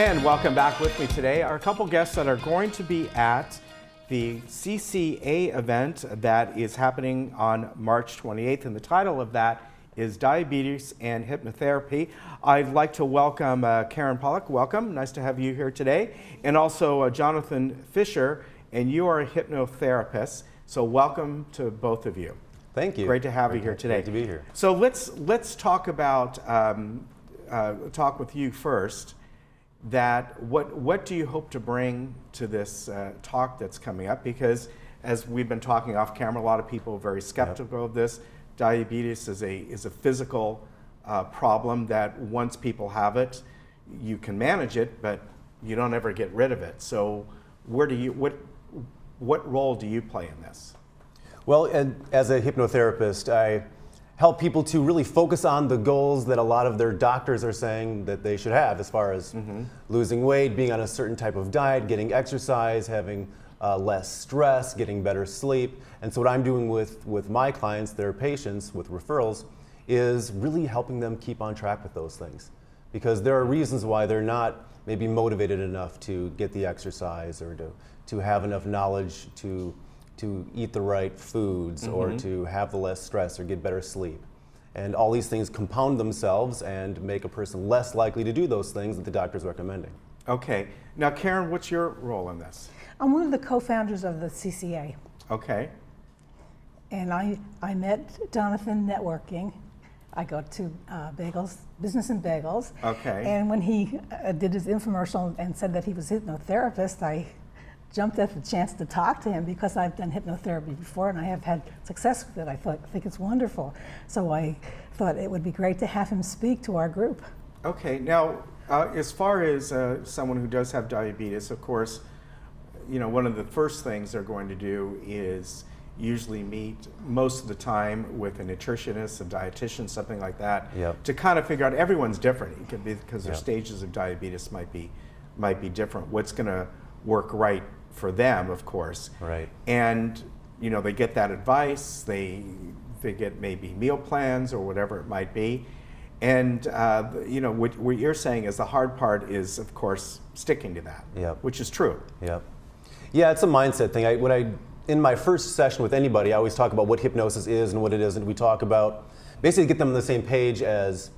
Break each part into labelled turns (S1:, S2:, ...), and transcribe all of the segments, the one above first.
S1: And welcome back. With me today are a couple guests that are going to be at the CCA event that is happening on March 28th, and the title of that is Diabetes and Hypnotherapy. I'd like to welcome Karen Pollock. Welcome. Nice to have you here today. And also Jonathan Fisher, and you are a hypnotherapist. So welcome to both of you.
S2: Thank you.
S1: Great to have you here today.
S2: Great to be here.
S1: So let's talk about talk with you first. That what do you hope to bring to this talk that's coming up? Because as we've been talking off camera, a lot of people are very skeptical of this. Diabetes is a physical problem that once people have it, you can manage it, but you don't ever get rid of it. So what role do you play in this?
S2: Well, as a hypnotherapist, I help people to really focus on the goals that a lot of their doctors are saying that they should have, as far as losing weight, being on a certain type of diet, getting exercise, having less stress, getting better sleep. And so what I'm doing with my clients, their patients, with referrals, is really helping them keep on track with those things. Because there are reasons why they're not maybe motivated enough to get the exercise or to have enough knowledge to eat the right foods or to have the less stress or get better sleep. And all these things compound themselves and make a person less likely to do those things that the doctor's recommending.
S1: Okay. Now, Karen, what's your role in this?
S3: I'm one of the co-founders of the CCA.
S1: Okay.
S3: And I met Jonathan networking. I go to Bagels, Business and Bagels.
S1: Okay.
S3: And when he did his infomercial and said that he was a hypnotherapist, I jumped at the chance to talk to him because I've done hypnotherapy before and I have had success with it. I think it's wonderful. So I thought it would be great to have him speak to our group.
S1: Okay. Now, as far as someone who does have diabetes, of course, you know, one of the first things they're going to do is usually meet most of the time with a nutritionist, a dietitian, something like that, to kind of figure out. Everyone's different. It could be because their stages of diabetes might be different. What's going to work right for them, of course.
S2: Right.
S1: And you know, they get that advice. They get maybe meal plans or whatever it might be. And you know, what you're saying is the hard part is, of course, sticking to that, which is true.
S2: Yeah, it's a mindset thing. In my first session with anybody, I always talk about what hypnosis is and what it isn't. We talk about basically get them on the same page as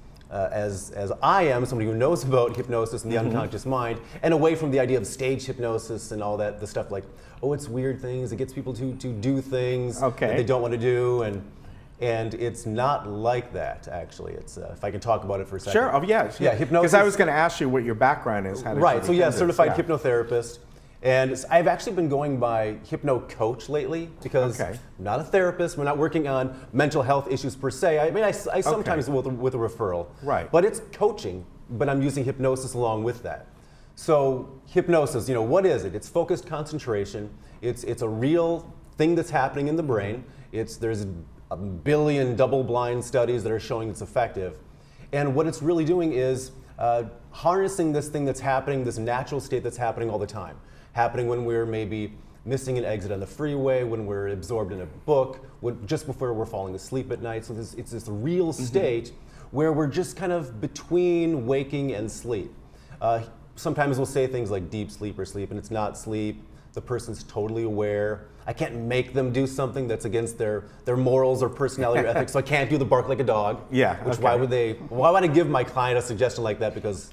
S2: I am, somebody who knows about hypnosis and the unconscious mind, and away from the idea of stage hypnosis and all that, the stuff like, oh, it's weird things, it gets people to do things that they don't want to do, and it's not like that, actually. It's if I can talk about it for a second.
S1: Sure, yeah,
S2: hypnosis.
S1: Because I was going to ask you what your background is.
S2: Right, so yeah, certified hypnotherapist. And I've actually been going by hypno coach lately because I'm not a therapist. We're not working on mental health issues per se. I mean, I sometimes with a referral.
S1: Right.
S2: But it's coaching, but I'm using hypnosis along with that. So hypnosis, you know, what is it? It's focused concentration. It's a real thing that's happening in the brain. There's a billion double-blind studies that are showing it's effective. And what it's really doing is harnessing this thing that's happening, this natural state that's happening all the time. Happening when we're maybe missing an exit on the freeway, when we're absorbed in a book, just before we're falling asleep at night. So it's this real state where we're just kind of between waking and sleep. Sometimes we'll say things like deep sleep or sleep, and it's not sleep. The person's totally aware. I can't make them do something that's against their morals or personality or ethics, so I can't do the bark like a dog.
S1: Yeah.
S2: Which why would I give my client a suggestion like that? Because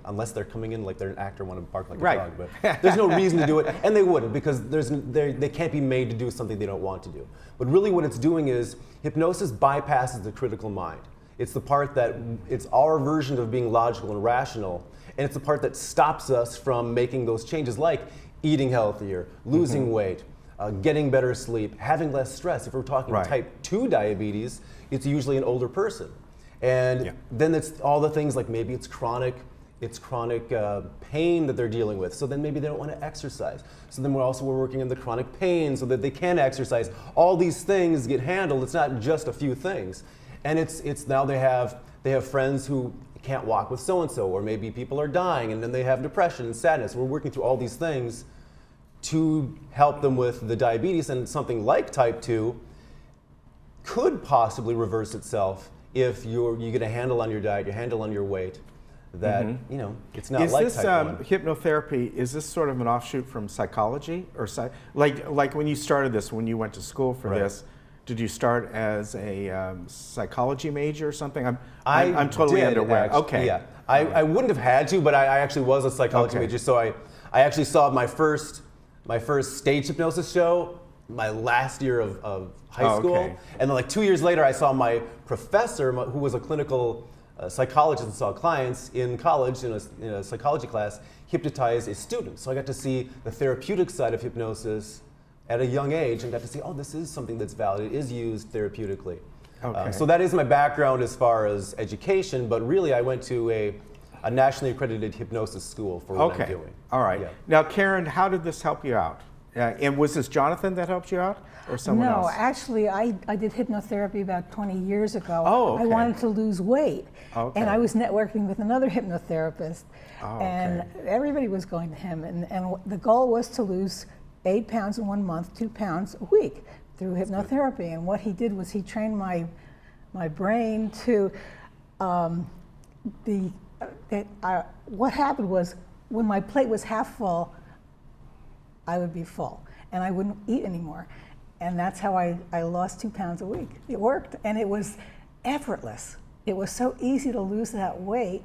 S2: unless they're coming in like they're an actor, want to bark like a dog, but there's no reason to do it, and they wouldn't, because they can't be made to do something they don't want to do. But really what it's doing is hypnosis bypasses the critical mind. It's the part that, it's our version of being logical and rational, and it's the part that stops us from making those changes, like eating healthier, losing weight, getting better sleep, having less stress. If we're talking type 2 diabetes, it's usually an older person. And then it's all the things like maybe it's chronic pain that they're dealing with. So then maybe they don't want to exercise. So then we're working on the chronic pain so that they can exercise. All these things get handled. It's not just a few things. And it's now they have friends who can't walk with so-and-so, or maybe people are dying and then they have depression and sadness. We're working through all these things to help them with the diabetes, and something like type 2 could possibly reverse itself if you get a handle on your diet, you handle on your weight, that, you know, it's not
S1: Is
S2: like
S1: this
S2: type 1.
S1: hypnotherapy? Is this sort of an offshoot from psychology, or like when you started this, when you went to school for
S2: Right.
S1: this? Did you start as a psychology major or something? I'm
S2: I
S1: totally
S2: did,
S1: unaware.
S2: actually.
S1: Okay.
S2: Yeah, I wouldn't have had to, but I actually was a psychology
S1: Okay.
S2: major, so I actually saw my first stage hypnosis show my last year of high school,
S1: okay.
S2: and then like 2 years later, I saw my professor, who was a clinical psychologist and saw clients in college in a psychology class, hypnotize a student. So I got to see the therapeutic side of hypnosis at a young age and got to see, oh, this is something that's valid. It is used therapeutically.
S1: Okay.
S2: So that is my background as far as education, but really I went to a nationally accredited hypnosis school for what I'm doing.
S1: All right.
S2: Yeah.
S1: Now, Karen, how did this help you out? And was this Jonathan that helped you out, or someone
S3: No,
S1: else?
S3: actually, I did hypnotherapy about 20 years ago.
S1: Oh, okay.
S3: I wanted to lose weight.
S1: Okay.
S3: And I was networking with another hypnotherapist.
S1: Oh,
S3: and
S1: okay.
S3: everybody was going to him. And the goal was to lose 8 pounds in 1 month, 2 pounds a week through hypnotherapy. And what he did was he trained my brain to what happened was when my plate was half full, I would be full and I wouldn't eat anymore. And that's how I lost 2 pounds a week. It worked, and it was effortless. It was so easy to lose that weight.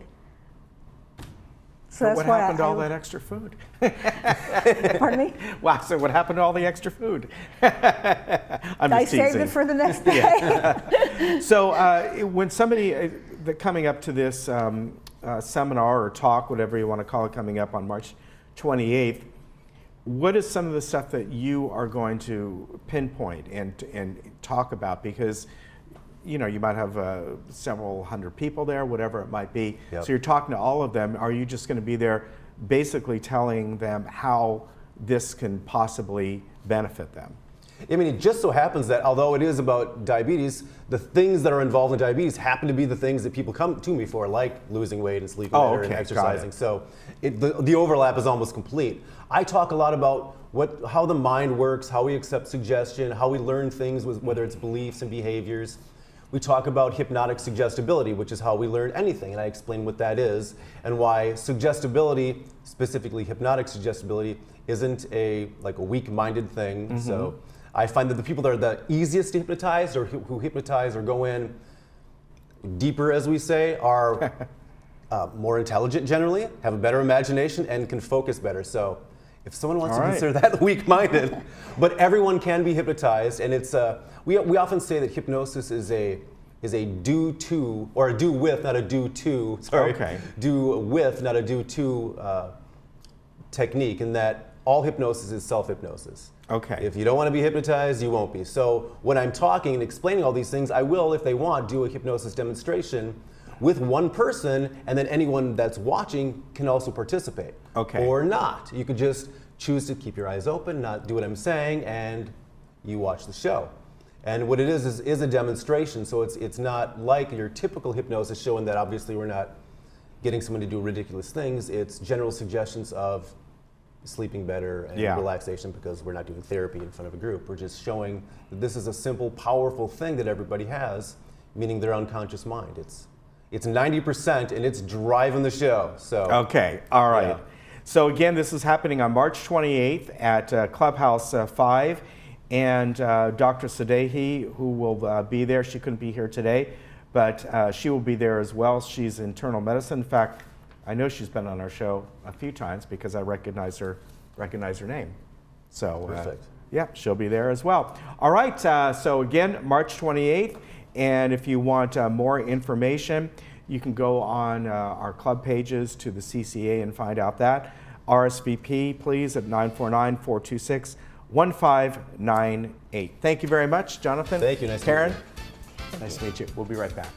S3: So
S1: But
S3: that's
S1: what
S3: why
S1: happened to all that extra food?
S3: Pardon me?
S1: Wow, so what happened to all the extra food? I'm
S3: I
S1: just
S3: saved
S1: teasing.
S3: it for the next day.
S1: So when somebody coming up to this seminar or talk, whatever you want to call it, coming up on March 28th, what is some of the stuff that you are going to pinpoint and talk about? Because you know, you might have several hundred people there, whatever it might be.
S2: Yep.
S1: So you're talking to all of them. Are you just going to be there basically telling them how this can possibly benefit them?
S2: I mean, it just so happens that although it is about diabetes, the things that are involved in diabetes happen to be the things that people come to me for, like losing weight and sleeping better and
S1: okay,
S2: exercising. So the overlap is almost complete. I talk a lot about how the mind works, how we accept suggestion, how we learn things, whether it's beliefs and behaviors. We talk about hypnotic suggestibility, which is how we learn anything, and I explain what that is and why suggestibility, specifically hypnotic suggestibility, isn't a weak-minded thing. Mm-hmm. So I find that the people that are the easiest to hypnotize, or who hypnotize or go in deeper, as we say, are more intelligent generally, have a better imagination, and can focus better. So if someone wants to consider that weak-minded, but everyone can be hypnotized, and it's we often say that hypnosis is a do to, or a do with, not a do to. Sorry, do with, not a do to technique, in that all hypnosis is self-hypnosis.
S1: Okay.
S2: If you don't want to be hypnotized, you won't be. So when I'm talking and explaining all these things, I will, if they want, do a hypnosis demonstration with one person, and then anyone that's watching can also participate.
S1: Okay.
S2: Or not. You could just choose to keep your eyes open, not do what I'm saying, and you watch the show. And what it is a demonstration, so it's not like your typical hypnosis show in that obviously we're not getting someone to do ridiculous things. It's general suggestions of sleeping better and relaxation, because we're not doing therapy in front of a group. We're just showing that this is a simple, powerful thing that everybody has, meaning their unconscious mind. It's 90% and it's driving the show. So
S1: okay, all right.
S2: Yeah.
S1: So again, this is happening on March 28th at Clubhouse 5, and Dr. Sadehi, who will be there, she couldn't be here today, but she will be there as well. She's internal medicine. In fact, I know she's been on our show a few times because I recognize her name. So
S2: perfect.
S1: Yeah, she'll be there as well. All right, so again, March 28th, and if you want more information, you can go on our club pages to the CCA and find out that. RSVP, please, at 949-426-1598. Thank you very much, Jonathan.
S2: Thank you. Nice
S1: Karen,
S2: to meet you.
S1: nice to meet you. We'll be right back.